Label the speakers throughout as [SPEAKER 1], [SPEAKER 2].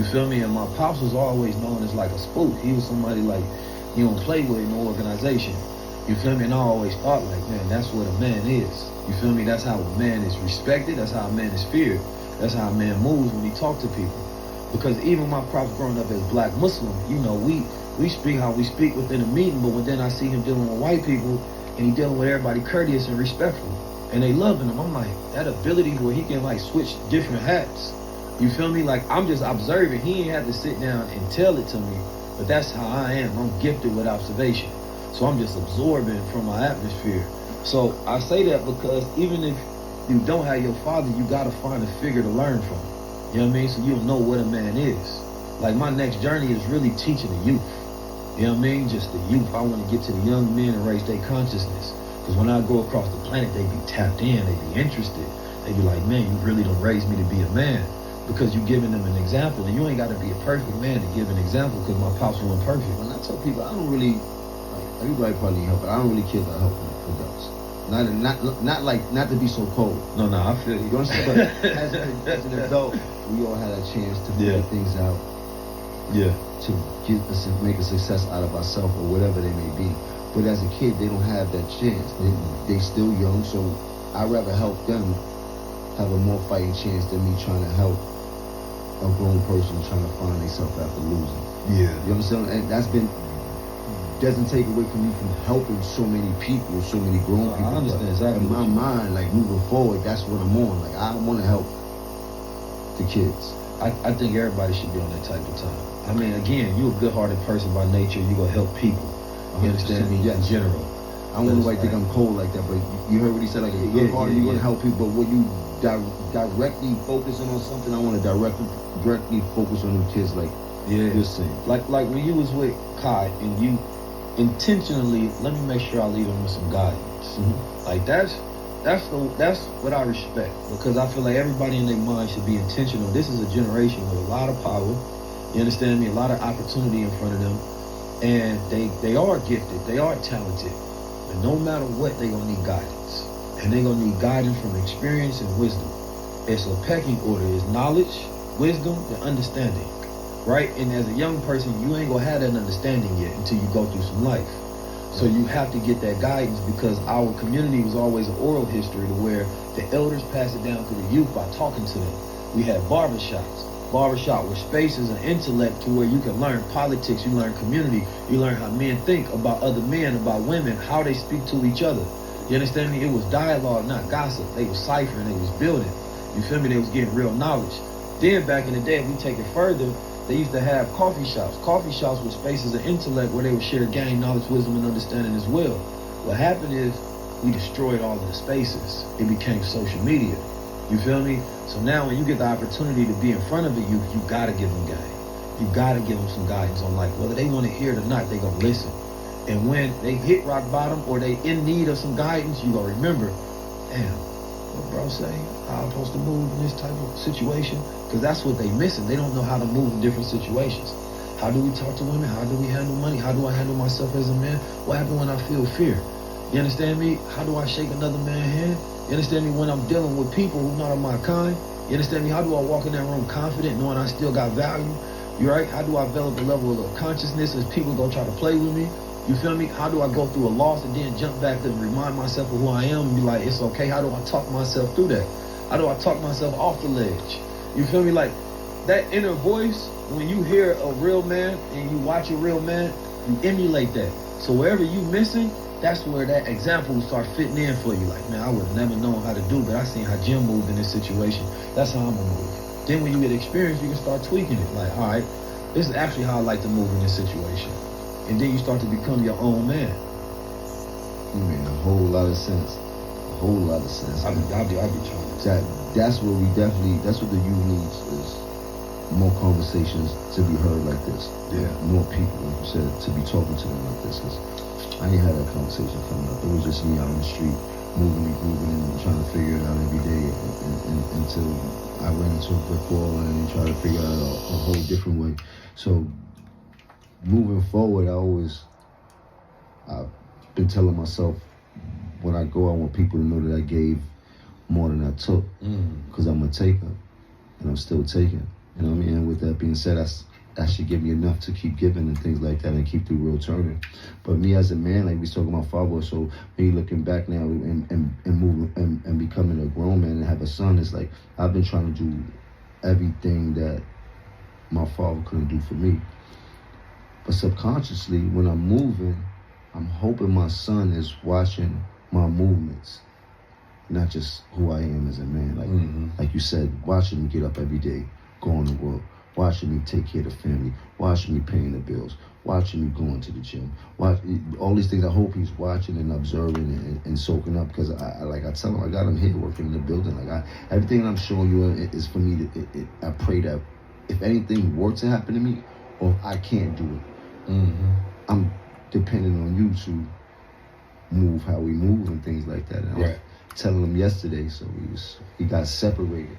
[SPEAKER 1] You feel me? And my pops was always known as like a spook. He was somebody like you don't play with in no organization. You feel me? And I always thought like, man, that's what a man is. You feel me? That's how a man is respected. That's how a man is feared. That's how a man moves when he talks to people. Because even my pops growing up as black Muslim, you know, we speak how we speak within a meeting, but when then I see him dealing with white people and he dealing with everybody courteous and respectful. And they loving him. I'm like, that ability where he can like switch different hats. You feel me? Like I'm just observing. He ain't had to sit down and tell it to me, but that's how I am. I'm gifted with observation. So I'm just absorbing from my atmosphere. So I say that because even if you don't have your father, you gotta find a figure to learn from. You know what I mean? So you'll know what a man is. Like my next journey is really teaching the youth. You know what I mean? Just the youth. I want to get to the young men and raise their consciousness. Because when I go across the planet, they be tapped in, they be interested. They be like, man, you really don't raise me to be a man. Because you're giving them an example. And you ain't got to be a perfect man to give an example because my pops wasn't perfect.
[SPEAKER 2] When I tell people, I don't really, like, everybody probably need help, but I don't really care about helping adults. Not to be so cold.
[SPEAKER 1] No, I feel you.
[SPEAKER 2] You understand? But as an adult, we all had a chance to figure things out.
[SPEAKER 1] Yeah.
[SPEAKER 2] To make a success out of ourselves or whatever they may be. But as a kid, they don't have that chance. They still young, so I'd rather help them have a more fighting chance than me trying to help a grown person trying to find themselves after losing.
[SPEAKER 1] Yeah.
[SPEAKER 2] You understand? And doesn't take away from me from helping so many people, so many grown people.
[SPEAKER 1] I understand exactly.
[SPEAKER 2] In my mind, like moving forward, that's what I'm on. Like I want to help the kids.
[SPEAKER 1] I think everybody should be on that type of time. I mean, again, you're a good-hearted person by nature. You're going to help people. You understand me?
[SPEAKER 2] Yes.
[SPEAKER 1] In general.
[SPEAKER 2] I don't know why I think I'm cold like that, but you heard what he said, like, you're good-hearted, you want to help people, but when you directly focusing on something, I want to directly focus on them kids like you're saying.
[SPEAKER 1] Like when you was with Kai and you intentionally, let me make sure I leave him with some guidance.
[SPEAKER 2] Mm-hmm.
[SPEAKER 1] Like that's what I respect, because I feel like everybody in their mind should be intentional. This is a generation with a lot of power. You understand me? A lot of opportunity in front of them, and they are gifted, they are talented, but no matter what, they gonna need guidance, and they gonna need guidance from experience and wisdom. It's a pecking order: is knowledge, wisdom, and understanding, right? And as a young person, you ain't gonna have that understanding yet until you go through some life. So you have to get that guidance, because our community was always an oral history to where the elders pass it down to the youth by talking to them. We had barbershops. Barbershop were spaces of intellect to where you can learn politics, you learn community, you learn how men think about other men, about women, how they speak to each other. You understand me? It was dialogue, not gossip. They was ciphering, they was building. You feel me? They was getting real knowledge. Then back in the day, if we take it further, they used to have coffee shops. Coffee shops were spaces of intellect where they would share, gain knowledge, wisdom, and understanding as well. What happened is we destroyed all of the spaces. It became social media. You feel me? So now when you get the opportunity to be in front of the youth, you gotta give them game. You gotta give them some guidance on, like, whether they want to hear it or not, they gonna listen. And when they hit rock bottom or they in need of some guidance, you gonna remember, damn, what bro say? How I'm supposed to move in this type of situation? Because that's what they missing. They don't know how to move in different situations. How do we talk to women? How do we handle money? How do I handle myself as a man? What happens when I feel fear? You understand me? How do I shake another man's hand? You understand me? When I'm dealing with people who not of my kind? You understand me? How do I walk in that room confident, knowing I still got value? You right? How do I develop a level of consciousness as people go try to play with me? You feel me? How do I go through a loss and then jump back to remind myself of who I am and be like, it's okay? How do I talk myself through that? How do I talk myself off the ledge? You feel me? Like that inner voice, when you hear a real man and you watch a real man, you emulate that. So wherever you missing, that's where that example will start fitting in for you. Like, man, I would have never known how to do, but I seen how Jim moved in this situation. That's how I'm gonna move. Then when you get experience, you can start tweaking it. Like, all right, this is actually how I like to move in this situation. And then you start to become your own man.
[SPEAKER 2] You made a whole lot of sense. A whole lot of sense.
[SPEAKER 1] I'll be trying to.
[SPEAKER 2] That's what we definitely, that's what the youth needs, is more conversations to be heard like this.
[SPEAKER 1] Yeah.
[SPEAKER 2] More people, like you said, to be talking to them like this. Cause I ain't had that conversation coming up. It was just me out on the street, moving and grooving and trying to figure it out every day until I ran into a brick wall and tried to figure it out a whole different way. So moving forward, I've been telling myself, when I go, I want people to know that I gave more than I took, because I'm a taker, and I'm still taking. You know what I mean? And with that being said, that should give me enough to keep giving and things like that and keep the wheel turning. But me as a man, like we was talking about father, so me looking back now and moving and becoming a grown man and have a son, it's like I've been trying to do everything that my father couldn't do for me. But subconsciously, when I'm moving, I'm hoping my son is watching my movements, not just who I am as a man. Like you said, watching me get up every day, going to work, watching me take care of the family, watching me paying the bills, watching me going to the gym, all these things. I hope he's watching and observing and soaking up, because I tell him I got him here working in the building. Everything I'm showing you is for me I pray that if anything were to happen to me, or if I can't do it, I'm depending on you to move how we move and things like that. And I was telling him yesterday, so he got separated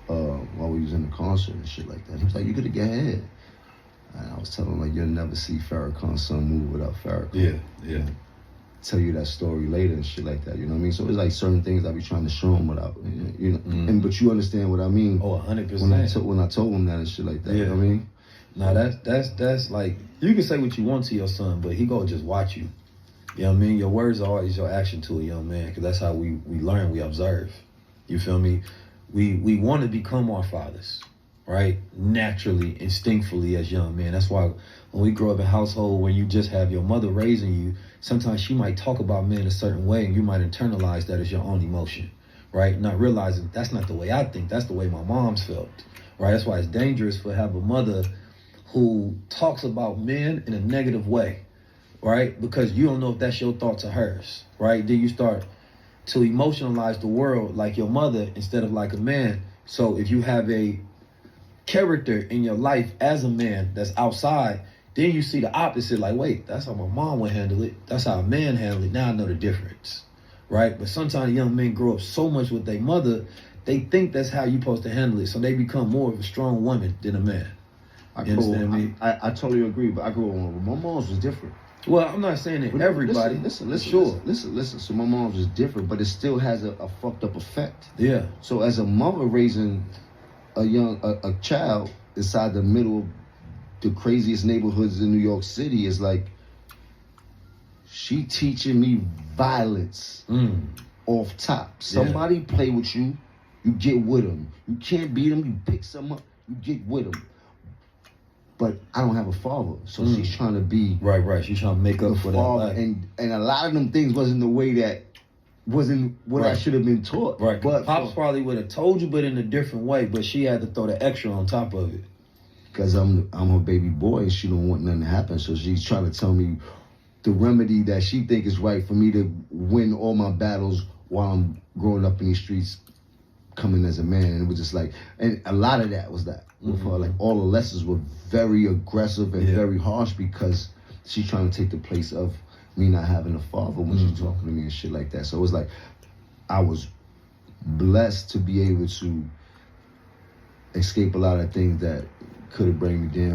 [SPEAKER 2] while we was in the concert and shit like that. He was like, "You could have got ahead." And I was telling him, like, you'll never see Farrakhan's son move without Farrakhan.
[SPEAKER 1] Yeah.
[SPEAKER 2] Tell you that story later and shit like that, you know what I mean? So it's like certain things I be trying to show him without, you know, but you understand what I mean.
[SPEAKER 1] Oh, 100%.
[SPEAKER 2] When I told him that and shit like that, you know what I mean?
[SPEAKER 1] Now that's like, you can say what you want to your son, but he gonna just watch you. You know what I mean? Your words are always your action to a young man, because that's how we learn, we observe. You feel me? We want to become our fathers, right? Naturally, instinctively as young men. That's why when we grow up in a household where you just have your mother raising you, sometimes she might talk about men a certain way and you might internalize that as your own emotion, right? Not realizing that's not the way I think, that's the way my mom's felt, right? That's why it's dangerous for have a mother who talks about men in a negative way, right? Because you don't know if that's your thoughts or hers, right? Then you start to emotionalize the world like your mother instead of like a man. So if you have a character in your life as a man that's outside, then you see the opposite, like, wait, that's how my mom would handle it. That's how a man handle it. Now I know the difference, right? But sometimes young men grow up so much with their mother, they think that's how you're supposed to handle it. So they become more of a strong woman than a man.
[SPEAKER 2] I totally agree, but I grew up with my mom's was different.
[SPEAKER 1] Well, I'm not saying that everybody.
[SPEAKER 2] Listen.
[SPEAKER 1] Sure.
[SPEAKER 2] Listen. So my mom's is different, but it still has a fucked up effect.
[SPEAKER 1] Yeah.
[SPEAKER 2] So as a mother raising a child inside the middle of the craziest neighborhoods in New York City is like, she teaching me violence off top. Somebody play with you, you get with them. You can't beat them, you pick some up, you get with them. But I don't have a father, so she's trying to be
[SPEAKER 1] right. She's trying to make up for that.
[SPEAKER 2] And a lot of them things wasn't the way that wasn't what I should have been taught.
[SPEAKER 1] Right.
[SPEAKER 2] But
[SPEAKER 1] Pops probably would have told you, but in a different way. But she had to throw the extra on top of it.
[SPEAKER 2] Because I'm her baby boy, and she don't want nothing to happen. So she's trying to tell me the remedy that she think is right for me to win all my battles while I'm growing up in these streets, coming as a man. And it was just like, and a lot of that was that. With her, like, all the lessons were very aggressive and very harsh, because she's trying to take the place of me not having a father when she's talking to me and shit like that. So it was like, I was blessed to be able to escape a lot of things that could have bring me down.